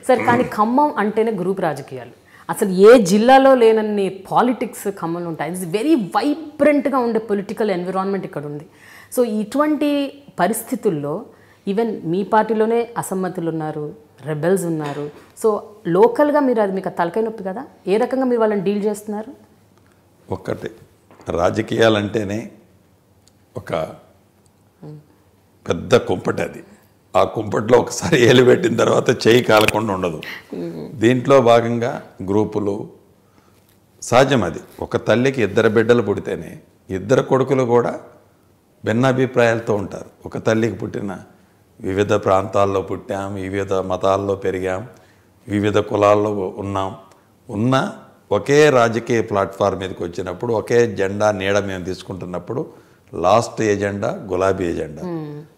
Sir కానీ ఖమ్మం అంటేనే group రాజకీయాలు, అసలు ఏ జిల్లాలో లేనన్ని పాలిటిక్స్ ఖమ్మంలో ఉంటాయి. ఇట్స్ వెరీ వైబ్రెంట్గా ఉండే పొలిటికల్ ఎన్విరాన్మెంట్ ఇక్కడ ఉంది. సో ఇటువంటి పరిస్థితుల్లో ఈవెన్ మీ పార్టీలోనే అసమ్మతులు ఉన్నారు, రెబెల్స్ ఉన్నారు. సో లోకల్గా మీరు అది మీకు తలకాయ నొప్పి కదా, ఏ రకంగా మీరు వాళ్ళని డీల్ చేస్తున్నారు? ఒక్కటి రాజకీయాలంటేనే ఒక పెద్ద కుంపటి, అది ఆ కుంపట్లో ఒకసారి ఏలు పెట్టిన తర్వాత చేయి కాలకుండా ఉండదు. దీంట్లో భాగంగా గ్రూపులు సహజం. అది ఒక తల్లికి 2 బిడ్డలు పుడితేనే 2 కొడుకులు కూడా భిన్నాభిప్రాయాలతో ఉంటారు. ఒక తల్లికి పుట్టిన వివిధ ప్రాంతాల్లో పుట్టాం, వివిధ మతాల్లో పెరిగాం, వివిధ కులాల్లో ఉన్న ఒకే రాజకీయ ప్లాట్ఫామ్ మీదకి వచ్చినప్పుడు ఒకే జెండా నీడ మేము తీసుకుంటున్నప్పుడు లాస్ట్ ఎజెండా గులాబీ ఎజెండా.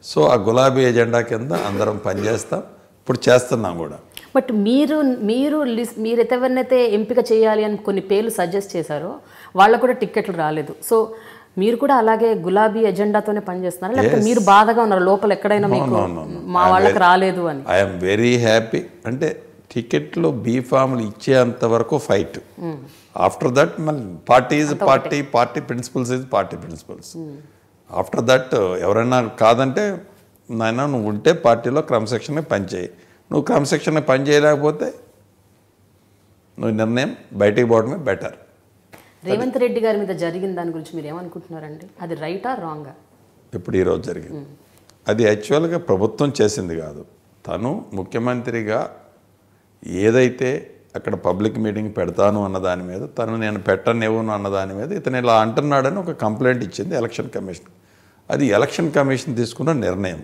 సో ఆ గులాబీ ఎజెండా కింద అందరం పనిచేస్తాం, ఇప్పుడు చేస్తున్నాం కూడా. బట్ మీరు ఎవరినైతే ఎంపిక చేయాలి అని కొన్ని పేర్లు సజెస్ట్ చేశారో వాళ్ళకు కూడా టిక్కెట్లు రాలేదు. సో మీరు కూడా అలాగే గులాబీ ఎజెండాతోనే పనిచేస్తున్నారు, లేకపోతే మీరు బాధగా ఉన్నారు లోపల ఎక్కడైనా మీకు మా వాళ్ళకి రాలేదు అని? I'm very happy. అంటే టికెట్లు బీఫామ్లు ఇచ్చేంత వరకు ఫైట్. ఆఫ్టర్ దట్ మళ్ళీ party is party, party principles is party principles. After that ఎవరైనా కాదంటే నాయన నువ్వు ఉంటే పార్టీలో క్రమశిక్షణ పనిచేయి, నువ్వు క్రమశిక్షణ పని చేయలేకపోతే నువ్వు నిర్ణయం బయటికి పోవడమే బెటర్. రేవంత్ రెడ్డి గారి మీద జరిగిన దాని గురించి మీరు ఏమనుకుంటున్నారండి? అది రైటా రాంగా? ఇప్పుడు ఈరోజు జరిగింది అది యాక్చువల్గా ప్రభుత్వం చేసింది కాదు. తను ముఖ్యమంత్రిగా ఏదైతే అక్కడ పబ్లిక్ మీటింగ్ పెడతాను అన్న దాని మీద, తను నేను పెట్టనివ్వను అన్న దాని మీద ఇతను ఇలా అంటున్నాడని ఒక కంప్లైంట్ ఇచ్చింది ఎలక్షన్ కమిషన్. అది ఎలక్షన్ కమిషన్ తీసుకున్న నిర్ణయం,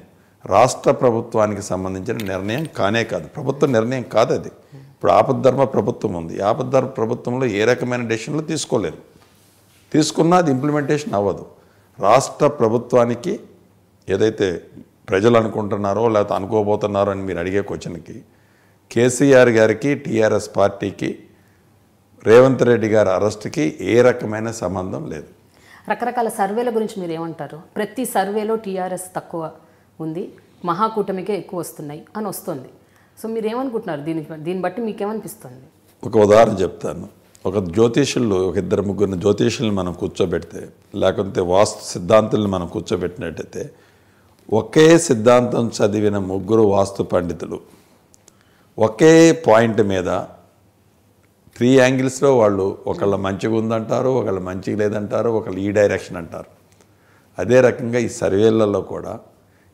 రాష్ట్ర ప్రభుత్వానికి సంబంధించిన నిర్ణయం కానే కాదు, ప్రభుత్వ నిర్ణయం కాదు అది. ఇప్పుడు ఆపద్ధర్మ ప్రభుత్వం ఉంది, ఆపద్ధర్మ ప్రభుత్వంలో ఏ రకమైన డెసిషన్లు తీసుకోలేరు, తీసుకున్నా అది ఇంప్లిమెంటేషన్ అవ్వదు. రాష్ట్ర ప్రభుత్వానికి ఏదైతే ప్రజలు అనుకుంటున్నారో లేకపోతే అనుకోబోతున్నారో అని మీరు అడిగే క్వశ్చన్కి కేసీఆర్ గారికి టీఆర్ఎస్ పార్టీకి రేవంత్ రెడ్డి గారి అరెస్ట్కి ఏ రకమైన సంబంధం లేదు. రకరకాల సర్వేల గురించి మీరు ఏమంటారు? ప్రతి సర్వేలో టీఆర్ఎస్ తక్కువ ఉంది, మహాకూటమికే ఎక్కువ వస్తున్నాయి అని వస్తుంది. సో మీరు ఏమనుకుంటున్నారు దీన్ని బట్టి మీకేమనిపిస్తుంది? ఒక ఉదాహరణ చెప్తాను. ఒక జ్యోతిషులు, ఒక 2-3 జ్యోతిషులను మనం కూర్చోబెడితే, లేకపోతే వాస్తు సిద్ధాంతులను మనం కూర్చోబెట్టినట్టయితే, ఒకే సిద్ధాంతం చదివిన 3 వాస్తు పండితులు ఒకే పాయింట్ మీద 3 యాంగిల్స్లో వాళ్ళు ఒకళ్ళ మంచిగా ఉందంటారు, ఒకళ్ళు మంచిగా లేదంటారు, ఒకళ్ళు ఈ డైరెక్షన్ అంటారు. అదే రకంగా ఈ సర్వేలలో కూడా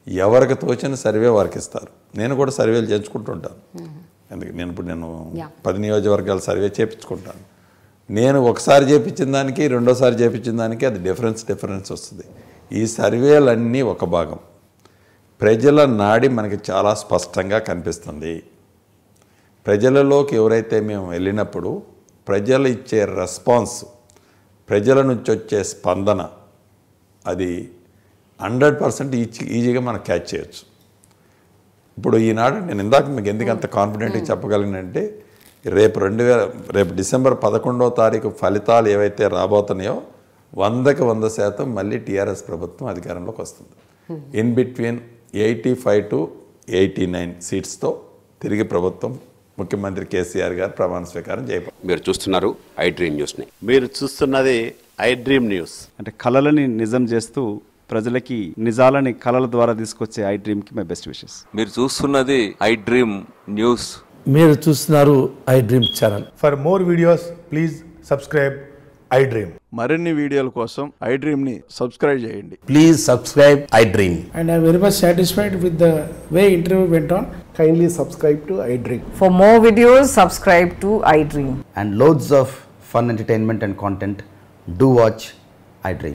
ఎవరికి తోచిన సర్వే వారికి ఇస్తారు. నేను కూడా సర్వేలు చేయించుకుంటుంటాను. ఎందుకు నేను 10 నియోజకవర్గాల సర్వే చేయించుకుంటాను. నేను ఒకసారి చేయించిన దానికి రెండోసారి చేయించిన దానికి అది డిఫరెన్స్ వస్తుంది. ఈ సర్వేలన్నీ ఒక భాగం. ప్రజల నాడి మనకి చాలా స్పష్టంగా కనిపిస్తుంది. ప్రజలలోకి ఎవరైతే మేము వెళ్ళినప్పుడు ప్రజలు ఇచ్చే రెస్పాన్స్, ప్రజల నుంచి వచ్చే స్పందన, అది 100% ఈజీగా మనం క్యాచ్ చేయొచ్చు. ఇప్పుడు ఈనాడు నేను ఇందాక మీకు ఎందుకు అంత కాన్ఫిడెంట్గా చెప్పగలిగినంటే, రేపు డిసెంబర్ 11వ తారీఖు ఫలితాలు ఏవైతే రాబోతున్నాయో 100కి 100% మళ్ళీ టీఆర్ఎస్ ప్రభుత్వం అధికారంలోకి వస్తుంది. ఇన్ బిట్వీన్ 85 to 89 సీట్స్తో తిరిగి ప్రభుత్వం ముఖ్యమంత్రి కేసీఆర్ గారు ప్రమాణ స్వీకారం చేయబోతున్నారు. మీరు చూస్తున్నారు ఐ డ్రీమ్ న్యూస్ని. మీరు చూస్తున్నది ఐ డ్రీమ్ న్యూస్. అంటే కళలని నిజం చేస్తూ ప్రజలకి నిజాలని కళల ద్వారా తీసుకొచ్చే ఐ డ్రీమ్కి మై బెస్ట్ విషెస్. మీరు చూస్తున్నది ఐ డ్రీమ్ న్యూస్. మీరు చూస్తున్నారు I dream channel. For more videos please subscribe I dream. మరిన్ని వీడియోల కోసం ఐ డ్రీమ్ని సబ్స్క్రైబ్ చేయండి. Please subscribe I dream. And I'm very much satisfied with the way interview went on. Kindly subscribe to I Dream. For more videos, subscribe to I Dream. And loads of fun entertainment and content. Do watch I Dream.